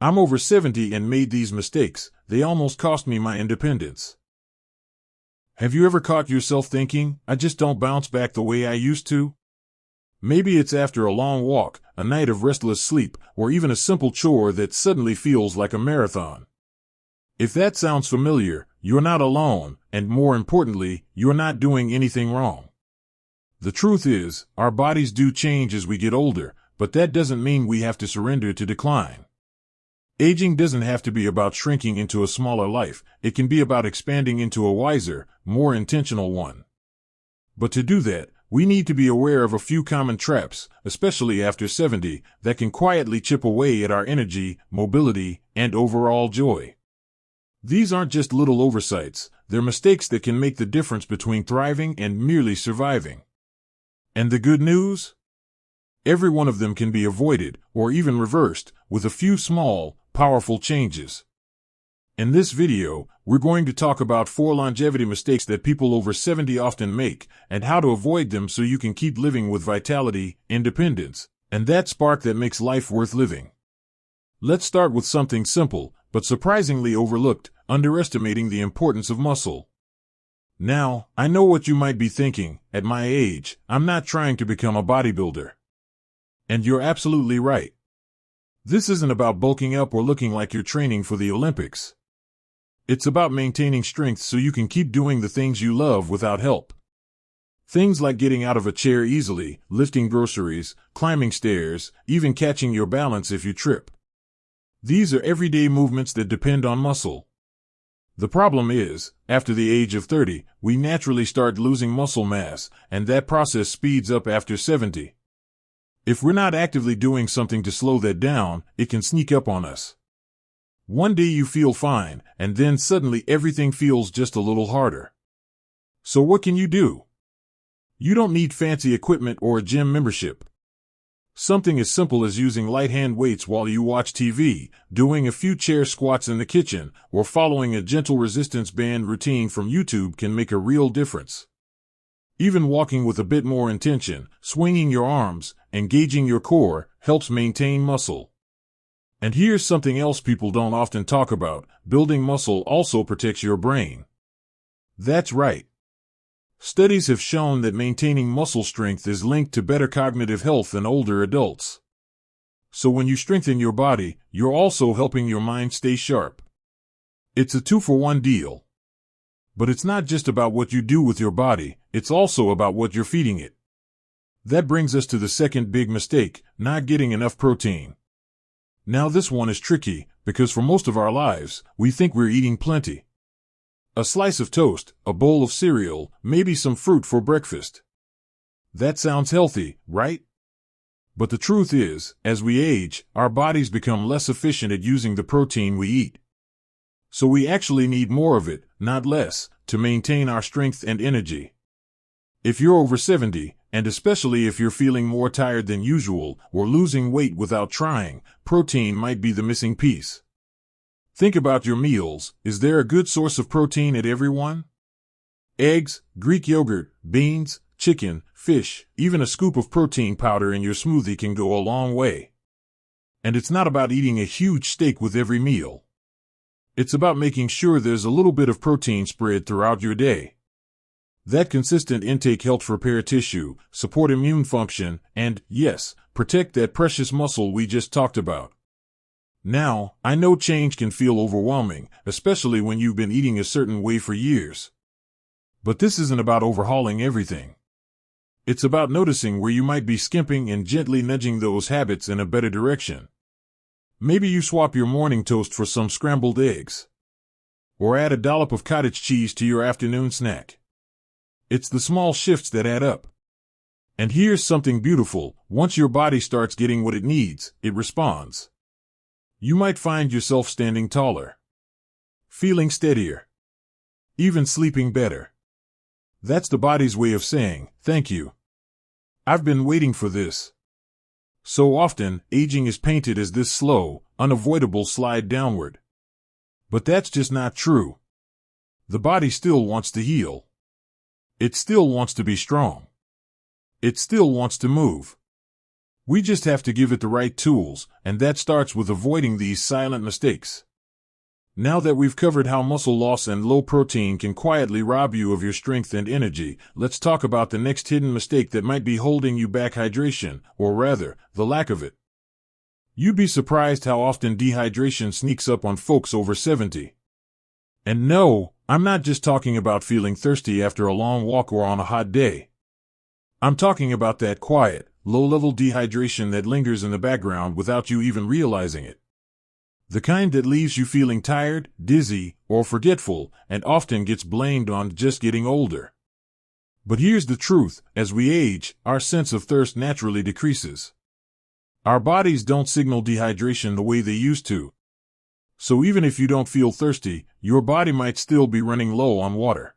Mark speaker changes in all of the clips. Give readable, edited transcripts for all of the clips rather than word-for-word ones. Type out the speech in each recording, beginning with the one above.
Speaker 1: I'm over 70 and made these mistakes. They almost cost me my independence. Have you ever caught yourself thinking, I just don't bounce back the way I used to? Maybe it's after a long walk, a night of restless sleep, or even a simple chore that suddenly feels like a marathon. If that sounds familiar, you're not alone, and more importantly, you're not doing anything wrong. The truth is, our bodies do change as we get older, but that doesn't mean we have to surrender to decline. Aging doesn't have to be about shrinking into a smaller life. It can be about expanding into a wiser, more intentional one. But to do that, we need to be aware of a few common traps, especially after 70, that can quietly chip away at our energy, mobility, and overall joy. These aren't just little oversights, they're mistakes that can make the difference between thriving and merely surviving. And the good news? Every one of them can be avoided, or even reversed, with a few small, powerful changes. In this video, we're going to talk about 4 longevity mistakes that people over 70 often make, and how to avoid them so you can keep living with vitality, independence, and that spark that makes life worth living. Let's start with something simple, but surprisingly overlooked, underestimating the importance of muscle. Now, I know what you might be thinking. At my age, I'm not trying to become a bodybuilder. And you're absolutely right. This isn't about bulking up or looking like you're training for the Olympics. It's about maintaining strength so you can keep doing the things you love without help. Things like getting out of a chair easily, lifting groceries, climbing stairs, even catching your balance if you trip. These are everyday movements that depend on muscle. The problem is, after the age of 30, we naturally start losing muscle mass, and that process speeds up after 70. If we're not actively doing something to slow that down, it can sneak up on us. One day you feel fine, and then suddenly everything feels just a little harder. So what can you do? You don't need fancy equipment or a gym membership. Something as simple as using light hand weights while you watch TV, doing a few chair squats in the kitchen, or following a gentle resistance band routine from YouTube can make a real difference. Even walking with a bit more intention, swinging your arms, engaging your core, helps maintain muscle. And here's something else people don't often talk about: building muscle also protects your brain. That's right. Studies have shown that maintaining muscle strength is linked to better cognitive health in older adults. So when you strengthen your body, you're also helping your mind stay sharp. It's a 2-for-1 deal. But it's not just about what you do with your body, it's also about what you're feeding it. That brings us to the second big mistake: not getting enough protein. Now this one is tricky, because for most of our lives, we think we're eating plenty. A slice of toast, a bowl of cereal, maybe some fruit for breakfast. That sounds healthy, right? But the truth is, as we age, our bodies become less efficient at using the protein we eat. So we actually need more of it, not less, to maintain our strength and energy. If you're over 70, and especially if you're feeling more tired than usual, or losing weight without trying, protein might be the missing piece. Think about your meals. Is there a good source of protein at every one? Eggs, Greek yogurt, beans, chicken, fish, even a scoop of protein powder in your smoothie can go a long way. And it's not about eating a huge steak with every meal. It's about making sure there's a little bit of protein spread throughout your day. That consistent intake helps repair tissue, support immune function, and, yes, protect that precious muscle we just talked about. Now, I know change can feel overwhelming, especially when you've been eating a certain way for years. But this isn't about overhauling everything. It's about noticing where you might be skimping and gently nudging those habits in a better direction. Maybe you swap your morning toast for some scrambled eggs. Or add a dollop of cottage cheese to your afternoon snack. It's the small shifts that add up. And here's something beautiful: once your body starts getting what it needs, it responds. You might find yourself standing taller, feeling steadier, even sleeping better. That's the body's way of saying, thank you. I've been waiting for this. So often, aging is painted as this slow, unavoidable slide downward. But that's just not true. The body still wants to heal. It still wants to be strong. It still wants to move. We just have to give it the right tools, and that starts with avoiding these silent mistakes. Now that we've covered how muscle loss and low protein can quietly rob you of your strength and energy, let's talk about the next hidden mistake that might be holding you back: hydration, or rather, the lack of it. You'd be surprised how often dehydration sneaks up on folks over 70. And no, I'm not just talking about feeling thirsty after a long walk or on a hot day. I'm talking about that quiet, low-level dehydration that lingers in the background without you even realizing it. The kind that leaves you feeling tired, dizzy, or forgetful, and often gets blamed on just getting older. But here's the truth: as we age, our sense of thirst naturally decreases. Our bodies don't signal dehydration the way they used to. So even if you don't feel thirsty, your body might still be running low on water.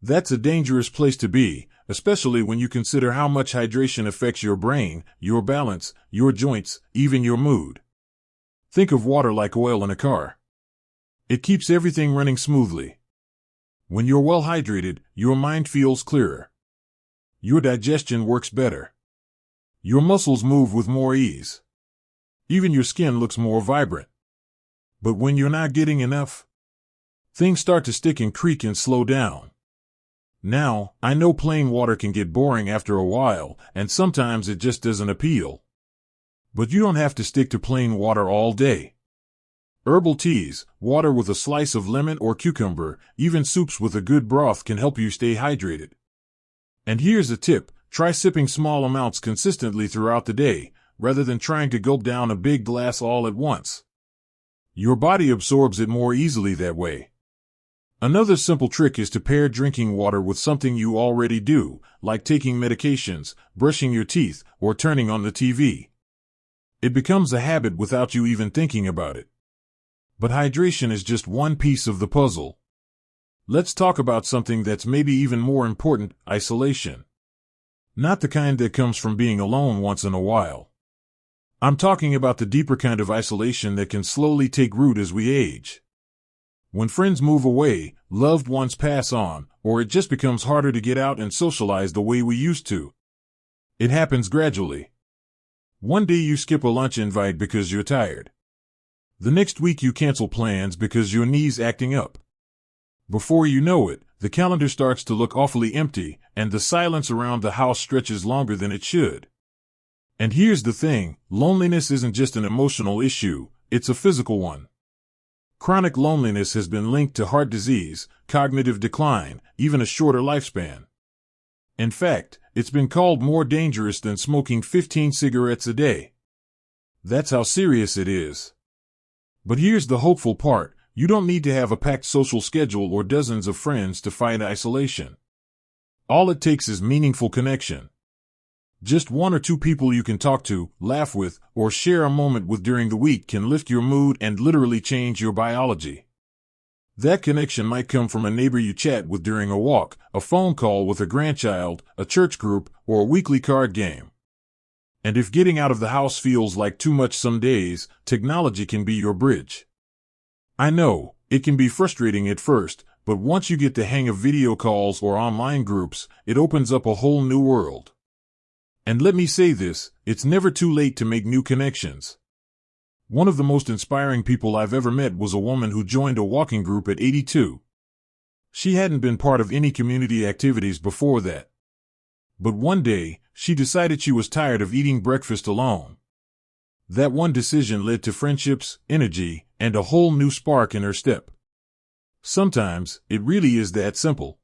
Speaker 1: That's a dangerous place to be, especially when you consider how much hydration affects your brain, your balance, your joints, even your mood. Think of water like oil in a car. It keeps everything running smoothly. When you're well hydrated, your mind feels clearer. Your digestion works better. Your muscles move with more ease. Even your skin looks more vibrant. But when you're not getting enough, things start to stick and creak and slow down. Now, I know plain water can get boring after a while, and sometimes it just doesn't appeal. But you don't have to stick to plain water all day. Herbal teas, water with a slice of lemon or cucumber, even soups with a good broth can help you stay hydrated. And here's a tip: try sipping small amounts consistently throughout the day, rather than trying to gulp down a big glass all at once. Your body absorbs it more easily that way. Another simple trick is to pair drinking water with something you already do, like taking medications, brushing your teeth, or turning on the TV. It becomes a habit without you even thinking about it. But hydration is just one piece of the puzzle. Let's talk about something that's maybe even more important: isolation. Not the kind that comes from being alone once in a while. I'm talking about the deeper kind of isolation that can slowly take root as we age. When friends move away, loved ones pass on, or it just becomes harder to get out and socialize the way we used to. It happens gradually. One day you skip a lunch invite because you're tired. The next week you cancel plans because your knee's acting up. Before you know it, the calendar starts to look awfully empty, and the silence around the house stretches longer than it should. And here's the thing: loneliness isn't just an emotional issue, it's a physical one. Chronic loneliness has been linked to heart disease, cognitive decline, even a shorter lifespan. In fact, it's been called more dangerous than smoking 15 cigarettes a day. That's how serious it is. But here's the hopeful part: you don't need to have a packed social schedule or dozens of friends to fight isolation. All it takes is meaningful connection. Just one or two people you can talk to, laugh with, or share a moment with during the week can lift your mood and literally change your biology. That connection might come from a neighbor you chat with during a walk, a phone call with a grandchild, a church group, or a weekly card game. And if getting out of the house feels like too much some days, technology can be your bridge. I know, it can be frustrating at first, but once you get the hang of video calls or online groups, it opens up a whole new world. And let me say this: it's never too late to make new connections. One of the most inspiring people I've ever met was a woman who joined a walking group at 82. She hadn't been part of any community activities before that. But one day, she decided she was tired of eating breakfast alone. That one decision led to friendships, energy, and a whole new spark in her step. Sometimes, it really is that simple.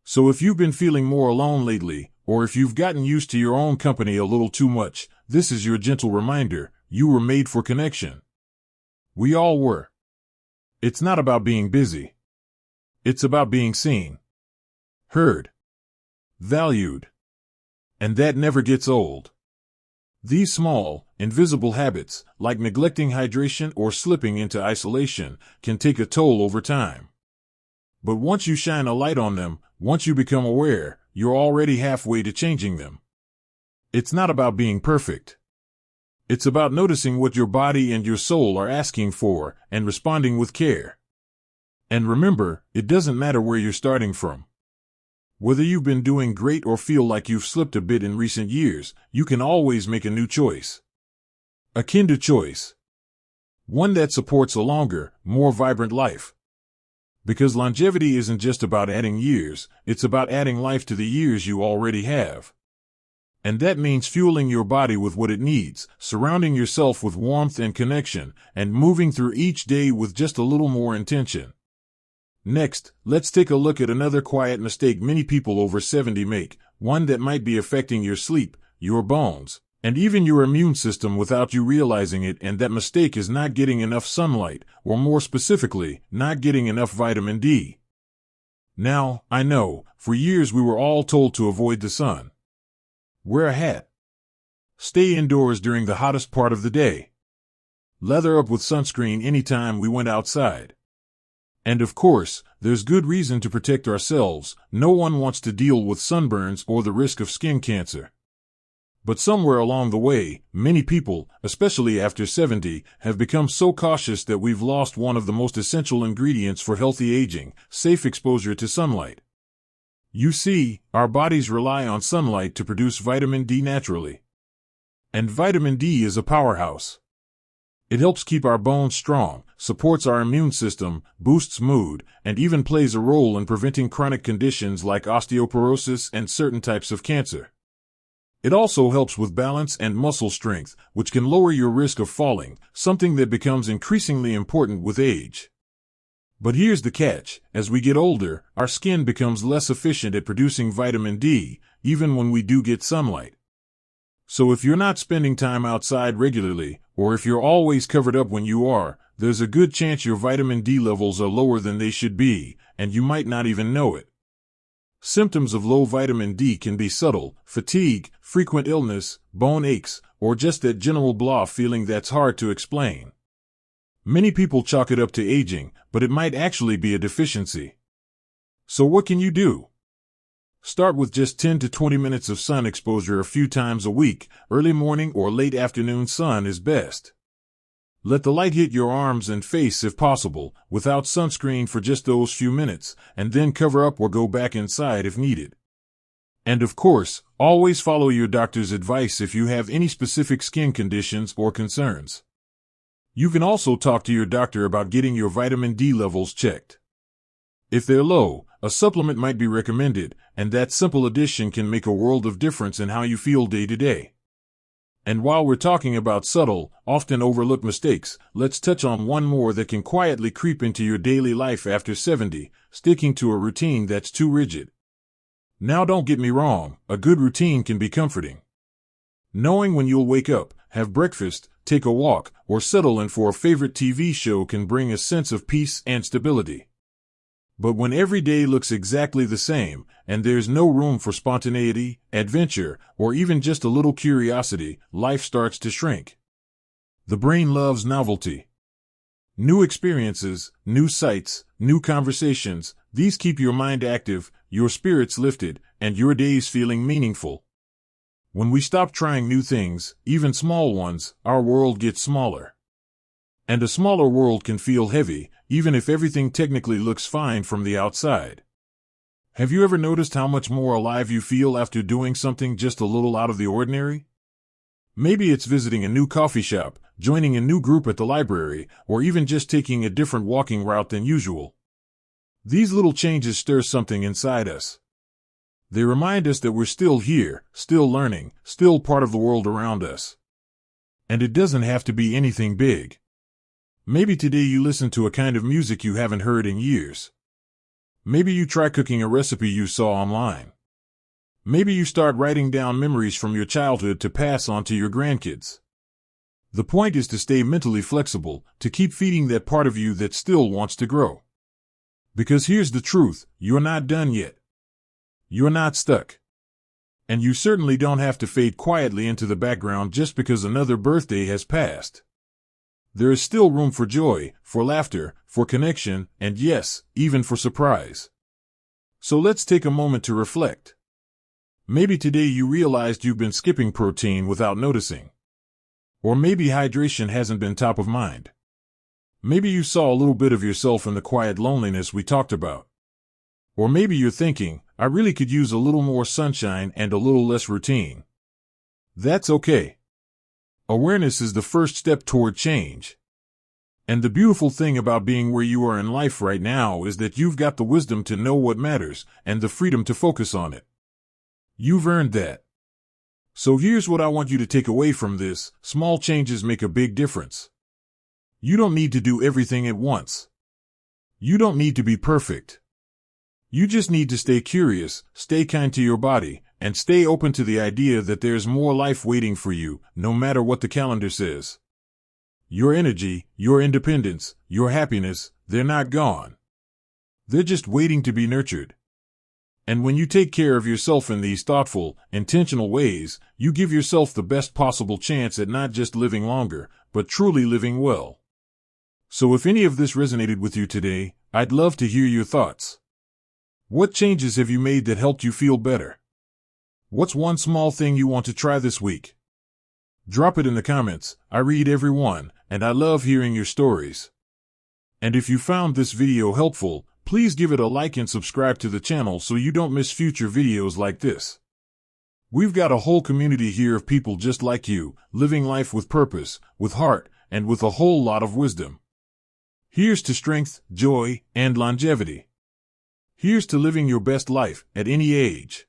Speaker 1: So if you've been feeling more alone lately, or if you've gotten used to your own company a little too much, this is your gentle reminder: you were made for connection. We all were. It's not about being busy. It's about being seen, heard, valued. And that never gets old. These small, invisible habits, like neglecting hydration or slipping into isolation, can take a toll over time. But once you shine a light on them, once you become aware, you're already halfway to changing them. It's not about being perfect. It's about noticing what your body and your soul are asking for and responding with care. And remember, it doesn't matter where you're starting from. Whether you've been doing great or feel like you've slipped a bit in recent years, you can always make a new choice. A kinder choice. One that supports a longer, more vibrant life. Because longevity isn't just about adding years, it's about adding life to the years you already have. And that means fueling your body with what it needs, surrounding yourself with warmth and connection, and moving through each day with just a little more intention. Next, let's take a look at another quiet mistake many people over 70 make, one that might be affecting your sleep, your bones, and even your immune system without you realizing it, and that mistake is not getting enough sunlight, or more specifically, not getting enough vitamin D. Now, I know, for years we were all told to avoid the sun. Wear a hat. Stay indoors during the hottest part of the day. Lather up with sunscreen anytime we went outside. And of course, there's good reason to protect ourselves. No one wants to deal with sunburns or the risk of skin cancer. But somewhere along the way, many people, especially after 70, have become so cautious that we've lost one of the most essential ingredients for healthy aging, safe exposure to sunlight. You see, our bodies rely on sunlight to produce vitamin D naturally. And vitamin D is a powerhouse. It helps keep our bones strong, supports our immune system, boosts mood, and even plays a role in preventing chronic conditions like osteoporosis and certain types of cancer. It also helps with balance and muscle strength, which can lower your risk of falling, something that becomes increasingly important with age. But here's the catch: as we get older, our skin becomes less efficient at producing vitamin D, even when we do get sunlight. So if you're not spending time outside regularly, or if you're always covered up when you are, there's a good chance your vitamin D levels are lower than they should be, and you might not even know it. Symptoms of low vitamin D can be subtle: fatigue, frequent illness, bone aches, or just that general blah feeling that's hard to explain. Many people chalk it up to aging, but it might actually be a deficiency. So what can you do? Start with just 10 to 20 minutes of sun exposure a few times a week. Early morning or late afternoon sun is best. Let the light hit your arms and face if possible, without sunscreen for just those few minutes, and then cover up or go back inside if needed. And of course, always follow your doctor's advice if you have any specific skin conditions or concerns. You can also talk to your doctor about getting your vitamin D levels checked. If they're low, a supplement might be recommended, and that simple addition can make a world of difference in how you feel day to day. And while we're talking about subtle, often overlooked mistakes, let's touch on one more that can quietly creep into your daily life after 70, sticking to a routine that's too rigid. Now don't get me wrong, a good routine can be comforting. Knowing when you'll wake up, have breakfast, take a walk, or settle in for a favorite TV show can bring a sense of peace and stability. But when every day looks exactly the same, and there's no room for spontaneity, adventure, or even just a little curiosity, life starts to shrink. The brain loves novelty. New experiences, new sights, new conversations, these keep your mind active, your spirits lifted, and your days feeling meaningful. When we stop trying new things, even small ones, our world gets smaller. And a smaller world can feel heavy, even if everything technically looks fine from the outside. Have you ever noticed how much more alive you feel after doing something just a little out of the ordinary? Maybe it's visiting a new coffee shop, joining a new group at the library, or even just taking a different walking route than usual. These little changes stir something inside us. They remind us that we're still here, still learning, still part of the world around us. And it doesn't have to be anything big. Maybe today you listen to a kind of music you haven't heard in years. Maybe you try cooking a recipe you saw online. Maybe you start writing down memories from your childhood to pass on to your grandkids. The point is to stay mentally flexible, to keep feeding that part of you that still wants to grow. Because here's the truth, you're not done yet. You're not stuck. And you certainly don't have to fade quietly into the background just because another birthday has passed. There is still room for joy, for laughter, for connection, and yes, even for surprise. So let's take a moment to reflect. Maybe today you realized you've been skipping protein without noticing. Or maybe hydration hasn't been top of mind. Maybe you saw a little bit of yourself in the quiet loneliness we talked about. Or maybe you're thinking, I really could use a little more sunshine and a little less routine. That's okay. Awareness is the first step toward change. And the beautiful thing about being where you are in life right now is that you've got the wisdom to know what matters and the freedom to focus on it. You've earned that. So here's what I want you to take away from this: small changes make a big difference. You don't need to do everything at once. You don't need to be perfect. You just need to stay curious, stay kind to your body, and stay open to the idea that there's more life waiting for you, no matter what the calendar says. Your energy, your independence, your happiness, they're not gone. They're just waiting to be nurtured. And when you take care of yourself in these thoughtful, intentional ways, you give yourself the best possible chance at not just living longer, but truly living well. So if any of this resonated with you today, I'd love to hear your thoughts. What changes have you made that helped you feel better? What's one small thing you want to try this week? Drop it in the comments. I read every one, and I love hearing your stories. And if you found this video helpful, please give it a like and subscribe to the channel so you don't miss future videos like this. We've got a whole community here of people just like you, living life with purpose, with heart, and with a whole lot of wisdom. Here's to strength, joy, and longevity. Here's to living your best life at any age.